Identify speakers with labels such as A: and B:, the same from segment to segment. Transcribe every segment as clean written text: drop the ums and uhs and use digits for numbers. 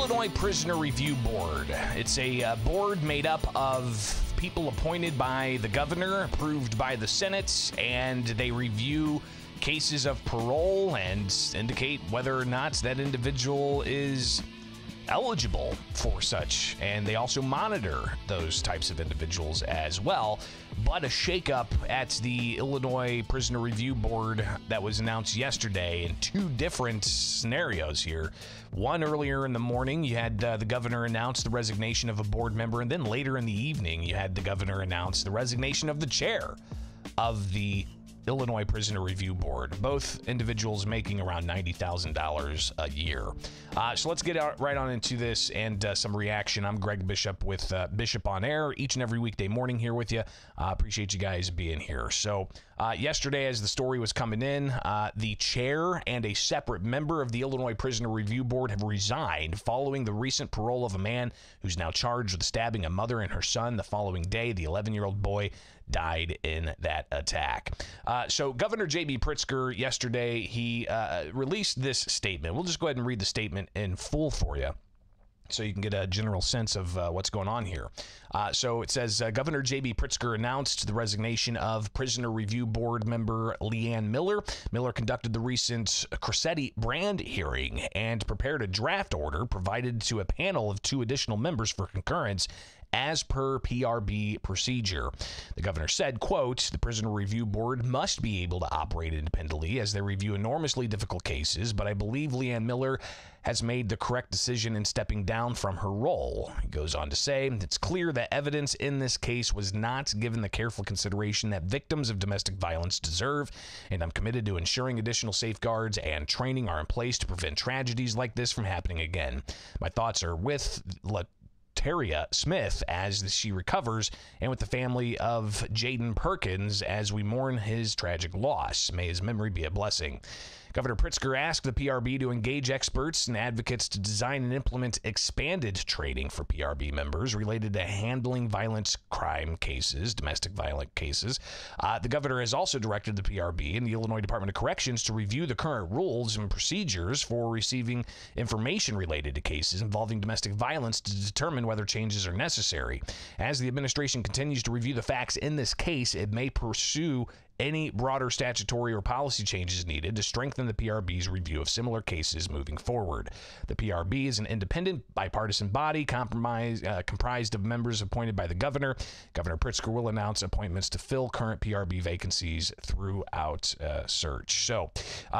A: Illinois Prisoner Review Board. It's a board made up of people appointed by the governor, approved by the Senate, and they review cases of parole and indicate whether or not that individual is eligible for such. And they also monitor those types of individuals as well. But a shakeup at the Illinois Prisoner Review Board that was announced yesterday in two different scenarios here. One, earlier in the morning, you had the governor announce the resignation of a board member, and then later in the evening, you had the governor announce the resignation of the chair of the Illinois Prisoner Review Board, both individuals making around $90,000 a year. So let's get right on into this and some reaction. I'm Greg Bishop with Bishop on Air each and every weekday morning here with you. Appreciate you guys being here. So yesterday, as the story was coming in, the chair and a separate member of the Illinois Prisoner Review Board have resigned following the recent parole of a man who's now charged with stabbing a mother and her son. The following day, the 11-year-old boy died in that attack. So Governor J.B. Pritzker yesterday, he released this statement. We'll just go ahead and read the statement in full for you, so you can get a general sense of what's going on here. So it says, Governor J.B. Pritzker announced the resignation of Prisoner Review Board member Leanne Miller. Miller conducted the recent Cressetti Brand hearing and prepared a draft order provided to a panel of 2 additional members for concurrence as per PRB procedure. The governor said, quote, the Prisoner Review Board must be able to operate independently as they review enormously difficult cases, but I believe Leanne Miller has made the correct decision in stepping down from her role. He goes on to say, it's clear that evidence in this case was not given the careful consideration that victims of domestic violence deserve, and I'm committed to ensuring additional safeguards and training are in place to prevent tragedies like this from happening again. My thoughts are with Taria Smith as she recovers, and with the family of Jaden Perkins as we mourn his tragic loss. May his memory be a blessing. Governor Pritzker asked the PRB to engage experts and advocates to design and implement expanded training for PRB members related to handling violent crime cases, domestic violent cases. The governor has also directed the PRB and the Illinois Department of Corrections to review the current rules and procedures for receiving information related to cases involving domestic violence to determine whether changes are necessary. As the administration continues to review the facts in this case, it may pursue any broader statutory or policy changes needed to strengthen the PRB's review of similar cases moving forward. The PRB is an independent, bipartisan body comprised of members appointed by the governor. Governor Pritzker will announce appointments to fill current PRB vacancies throughout search. So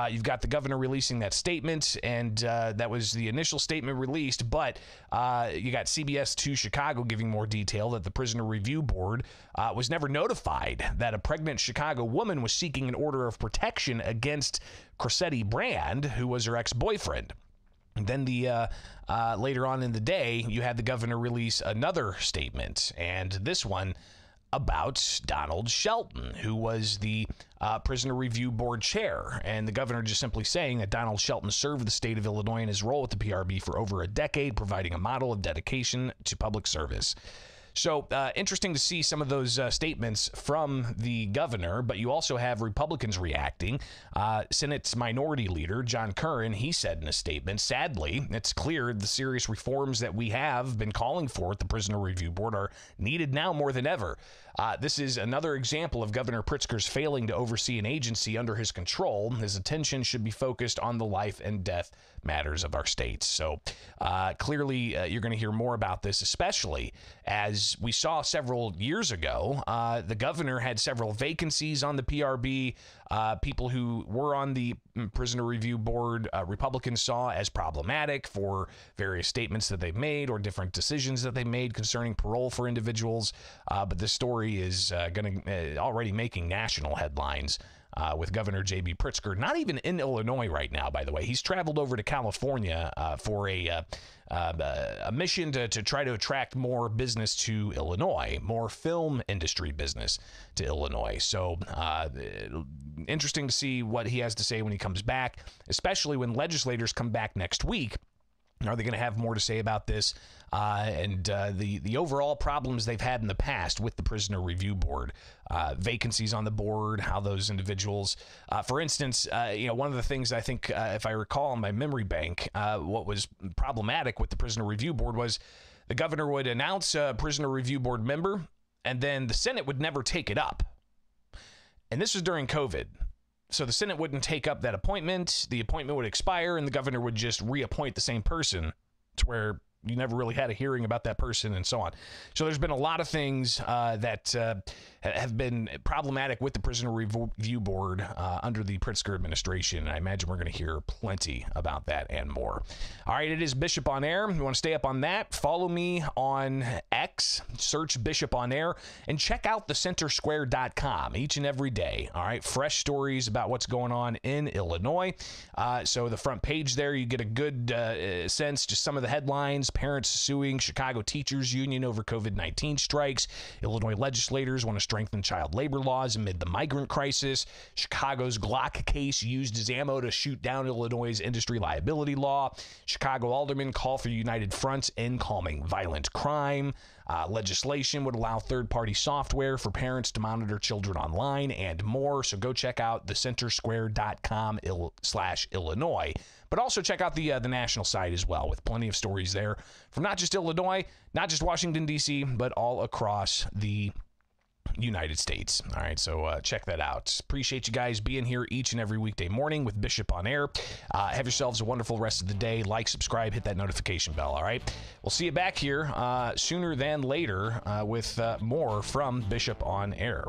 A: you've got the governor releasing that statement, and that was the initial statement released, but you got CBS 2 Chicago giving more detail that the Prisoner Review Board was never notified that a pregnant Chicago woman was seeking an order of protection against Cressetti Brand, who was her ex-boyfriend. And then later on in the day, you had the governor release another statement, and this one about Donald Shelton, who was the Prisoner Review Board chair. And the governor just simply saying that Donald Shelton served the state of Illinois in his role with the PRB for over a decade, providing a model of dedication to public service. So interesting to see some of those statements from the governor, but you also have Republicans reacting. Senate's minority leader, John Curran, he said in a statement, sadly, it's clear the serious reforms that we have been calling for at the Prisoner Review Board are needed now more than ever. This is another example of Governor Pritzker's failing to oversee an agency under his control. His attention should be focused on the life and death matters of our states. So clearly you're going to hear more about this, especially as we saw several years ago. The governor had several vacancies on the PRB. People who were on the Prisoner Review Board, Republicans saw as problematic for various statements that they've made or different decisions that they made concerning parole for individuals. But this story is already making national headlines with Governor J.B. Pritzker, not even in Illinois right now, by the way. He's traveled over to California for a mission to try to attract more business to Illinois, more film industry business to Illinois. So interesting to see what he has to say when he comes back, especially when legislators come back next week Are they going to have more to say about this and the overall problems they've had in the past with the Prisoner Review Board? Vacancies on the board, how those individuals, for instance, one of the things I think, if I recall in my memory bank, what was problematic with the Prisoner Review Board was the governor would announce a Prisoner Review Board member, and then the Senate would never take it up. And this was during COVID. So the Senate wouldn't take up that appointment. The appointment would expire, and the governor would just reappoint the same person to where you never really had a hearing about that person and so on. So there's been a lot of things that have been problematic with the Prisoner Review Board under the Pritzker administration. And I imagine we're going to hear plenty about that and more. All right, it is Bishop on Air. If you want to stay up on that, follow me on X, search Bishop on Air, and check out thecentersquare.com each and every day. All right, fresh stories about what's going on in Illinois. So the front page there, you get a good sense, just some of the headlines. Parents suing Chicago Teachers Union over COVID-19 strikes. Illinois legislators want to strengthen child labor laws amid the migrant crisis. Chicago's Glock case used as ammo to shoot down Illinois' industry liability law. Chicago aldermen call for united fronts in calming violent crime. Legislation would allow third-party software for parents to monitor children online and more. So go check out thecentersquare.com/Illinois. But also check out the national site as well, with plenty of stories there from not just Illinois, not just Washington, D.C., but all across the United States. All right, so check that out. Appreciate you guys being here each and every weekday morning with Bishop on Air. Have yourselves a wonderful rest of the day. Like, subscribe, hit that notification bell, all right? We'll see you back here sooner than later with more from Bishop on Air.